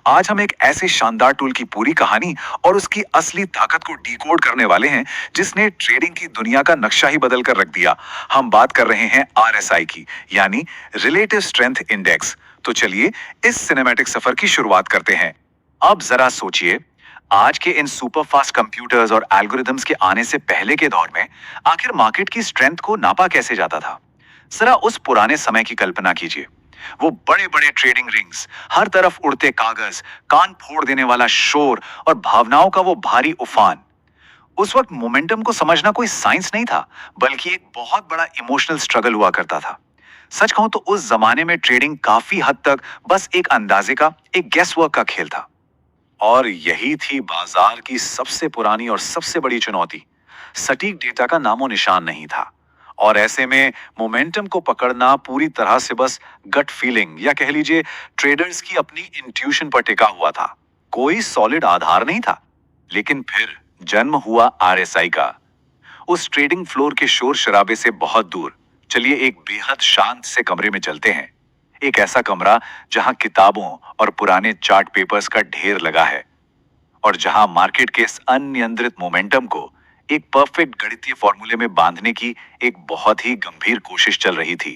आज हम एक ऐसे शानदार टूल की पूरी कहानी और उसकी असली ताकत को डिकोड करने वाले हैं जिसने ट्रेडिंग की दुनिया का नक्शा ही बदल कर रख दिया। हम बात कर रहे हैं आरएसआई की, यानी रिलेटिव स्ट्रेंथ इंडेक्स। तो चलिए इस सिनेमैटिक सफर की शुरुआत करते हैं। अब जरा सोचिए, आज के इन सुपर फास्ट कंप्यूटर्स और एल्गोरिदम्स के आने से पहले के दौर में आखिर मार्केट की स्ट्रेंथ को नापा कैसे जाता था। जरा उस पुराने समय की कल्पना कीजिए। वो बड़े बड़े ट्रेडिंग रिंग्स, हर तरफ उड़ते कागज, कान फोड़ देने वाला शोर और भावनाओं का वो भारी उफान। उस वक्त मोमेंटम को समझना कोई साइंस नहीं था, बल्कि एक बहुत बड़ा इमोशनल स्ट्रगल हुआ करता था। सच कहूं तो उस जमाने में ट्रेडिंग काफी हद तक बस एक अंदाजे का, एक गेस वर्क का खेल था। और यही थी बाजार की सबसे पुरानी और सबसे बड़ी चुनौती। सटीक डेटा का नामो निशान नहीं था, और ऐसे में मोमेंटम को पकड़ना पूरी तरह से बस गट फीलिंग, या कह लीजिए ट्रेडर्स की अपनी इंट्यूशन पर टिका हुआ था। कोई सॉलिड आधार नहीं था। लेकिन फिर जन्म हुआ आरएसआई का, उस ट्रेडिंग फ्लोर के शोर शराबे से बहुत दूर। चलिए एक बेहद शांत से कमरे में चलते हैं। एक ऐसा कमरा जहां किताबों और पुराने चार्ट पेपर्स का ढेर लगा है, और जहां मार्केट के इस अनियंत्रित मोमेंटम को एक परफेक्ट गणितीय फॉर्मूले में बांधने की एक बहुत ही गंभीर कोशिश चल रही थी।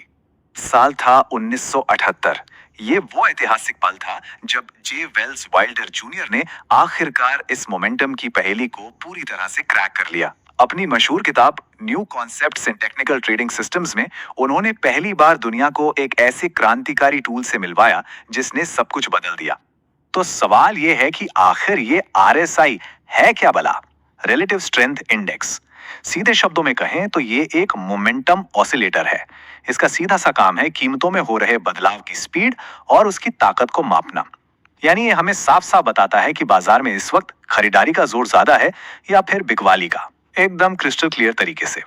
साल था 1978। ये वो ऐतिहासिक पल था जब जे वेल्स वाइल्डर जूनियर ने आखिरकार इस मोमेंटम की पहेली को पूरी तरह से क्रैक कर लिया। अपनी मशहूर किताब न्यू कॉन्सेप्ट्स इन टेक्निकल ट्रेडिंग सिस्टम्स में उन्होंने पहली बार दुनिया को एक ऐसे क्रांतिकारी टूल से मिलवाया जिसने सब कुछ बदल दिया। तो सवाल ये है कि आखिर ये आरएसआई है क्या भला? Relative strength index. सीधे शब्दों में कहें तो ये एक मोमेंटम ऑसिलेटर है। इसका सीधा सा काम है कीमतों में हो रहे बदलाव की स्पीड और उसकी ताकत को मापना। यानी ये हमें साफ साफ बताता है कि बाजार में इस वक्त खरीदारी का जोर ज्यादा है या फिर बिकवाली का, एकदम क्रिस्टल क्लियर तरीके से।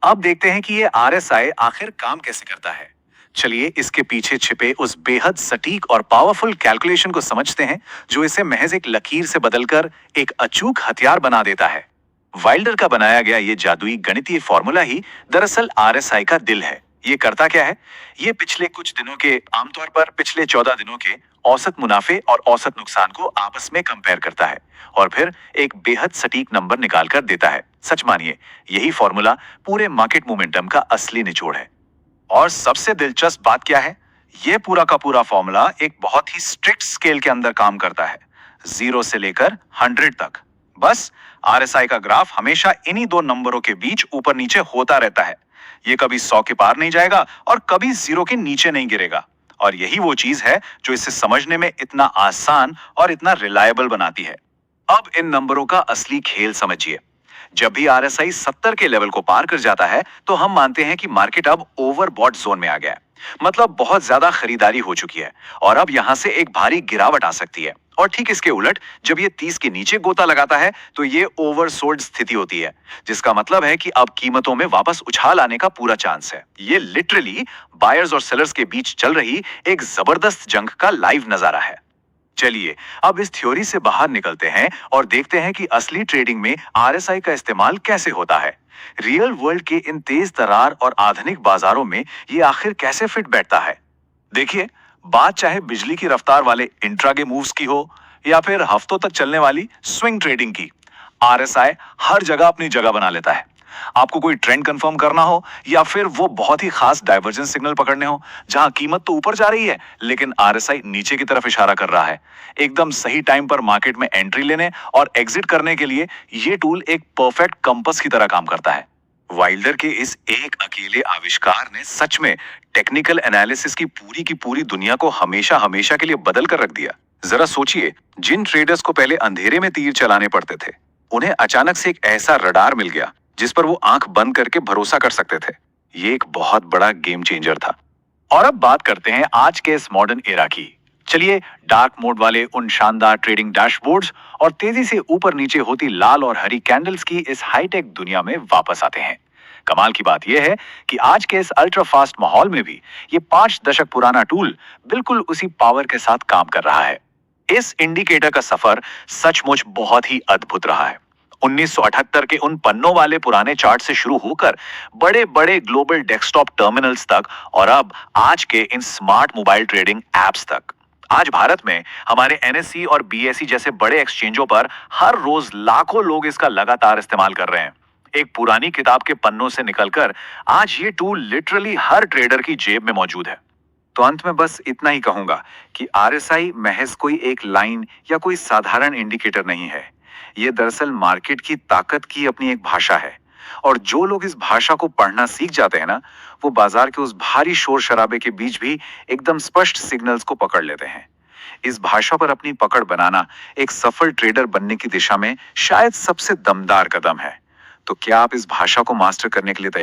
अब देखते हैं कि ये आरएसआई आखिर काम कैसे करता है। चलिए इसके पीछे छिपे उस बेहद सटीक और पावरफुल कैलकुलेशन को समझते हैं जो इसे महज एक लकीर से बदलकर एक अचूक हथियार बना देता है। वाइल्डर का बनाया गया ये जादुई गणितीय फॉर्मूला ही दरअसल आरएसआई का दिल है। ये करता क्या है? ये पिछले कुछ दिनों के, आमतौर पर पिछले 14 दिनों के औसत मुनाफे और औसत नुकसान को आपस में कंपेयर करता है और फिर एक बेहद सटीक नंबर निकाल कर देता है। सच मानिए, यही फॉर्मूला पूरे मार्केट मोमेंटम का असली निचोड़ है। और सबसे दिलचस्प बात क्या है? यह पूरा का पूरा फॉर्मूला एक बहुत ही स्ट्रिक्ट स्केल के अंदर काम करता है, 0 से लेकर 100 तक। बस आरएसआई का ग्राफ हमेशा इन्हीं दो नंबरों के बीच ऊपर नीचे होता रहता है। ये कभी 100 के पार नहीं जाएगा और कभी 0 के नीचे नहीं गिरेगा। और यही वो चीज है जो इसे समझने में इतना आसान और इतना रिलायबल बनाती है। अब इन नंबरों का असली खेल समझिए। जब भी आरएसआई 70 के लेवल को पार कर जाता है तो हम मानते हैं कि मार्केट अब ओवरबॉट जोन में आ गया है। मतलब बहुत ज्यादा खरीदारी हो चुकी है और अब यहां से एक भारी गिरावट आ सकती है। और ठीक इसके उलट, जब ये 30 के नीचे गोता लगाता है तो ये ओवरसोल्ड स्थिति होती है, जिसका मतलब है कि अब कीमतों में वापस उछाल आने का पूरा चांस है। ये लिटरली बायर्स और सेलर्स के बीच चल रही एक जबरदस्त जंग का लाइव नजारा है। चलिए अब इस थ्योरी से बाहर निकलते हैं और देखते हैं कि असली ट्रेडिंग में आरएसआई का इस्तेमाल कैसे होता है। रियल वर्ल्ड के इन तेज तरार और आधुनिक बाजारों में ये आखिर कैसे फिट बैठता है। देखिए, बात चाहे बिजली की रफ्तार वाले इंट्राडे मूव्स की हो या फिर हफ्तों तक चलने वाली स्विंग ट्रेडिंग की, आरएसआई हर जगह अपनी जगह बना लेता है। आपको कोई ट्रेंड कंफर्म करना हो या फिर वो बहुत ही खास डाइवर्जेंस सिग्नल पकड़ने हो जहां कीमत तो ऊपर जा रही है लेकिन आरएसआई नीचे की तरफ इशारा कर रहा है, एकदम सही टाइम पर मार्केट में एंट्री लेने और एग्जिट करने के लिए ये टूल एक परफेक्ट कंपास की तरह काम करता है। वाइल्डर के इस एक अकेले आविष्कार ने सच में टेक्निकल एनालिसिस की पूरी दुनिया को हमेशा हमेशा के लिए बदल कर रख दिया। जरा सोचिए, जिन ट्रेडर्स को पहले अंधेरे में तीर चलाने पड़ते थे, उन्हें अचानक से एक ऐसा रडार मिल गया जिस पर वो आंख बंद करके भरोसा कर सकते थे। ये एक बहुत बड़ा गेम चेंजर था। और अब बात करते हैं आज के इस मॉडर्न एरा की। चलिए डार्क मोड वाले उन शानदार ट्रेडिंग डैशबोर्ड्स और तेजी से ऊपर नीचे होती लाल और हरी कैंडल्स की इस हाईटेक दुनिया में वापस आते हैं। कमाल की बात यह है कि आज के इस अल्ट्रा फास्ट माहौल में भी ये 5 दशक पुराना टूल बिल्कुल उसी पावर के साथ काम कर रहा है। इस इंडिकेटर का सफर सचमुच बहुत ही अद्भुत रहा है। 1978 के उन पन्नों वाले पुराने चार्ट से शुरू होकर बड़े बड़े ग्लोबल डेस्कटॉप टर्मिनल्स तक और अब आज के इन स्मार्ट मोबाइल ट्रेडिंग एप्स तक, आज भारत में हमारे एनएसई और बीएसई जैसे बड़े एक्सचेंजों पर हर रोज लाखों लोग इसका लगातार इस्तेमाल कर रहे हैं। एक पुरानी किताब के पन्नों से निकलकर आज ये टूल लिटरली हर ट्रेडर की जेब में मौजूद है। तो अंत में बस इतना ही कहूंगा कि आरएसआई महज कोई एक लाइन या कोई साधारण इंडिकेटर नहीं है। ये दरअसल मार्केट की ताकत की अपनी एक भाषा है। और जो लोग इस भाषा को पढ़ना सीख जाते हैं ना, वो बाजार के उस भारी शोर शराबे के बीच भी एकदम स्पष्ट सिग्नल्स को पकड़ लेते हैं। इस भाषा पर अपनी पकड़ बनाना एक सफल ट्रेडर बनने की दिशा में शायद सबसे दमदार कदम है। तो क्या आप इस भाषा को मास्टर करने के लिए तैयार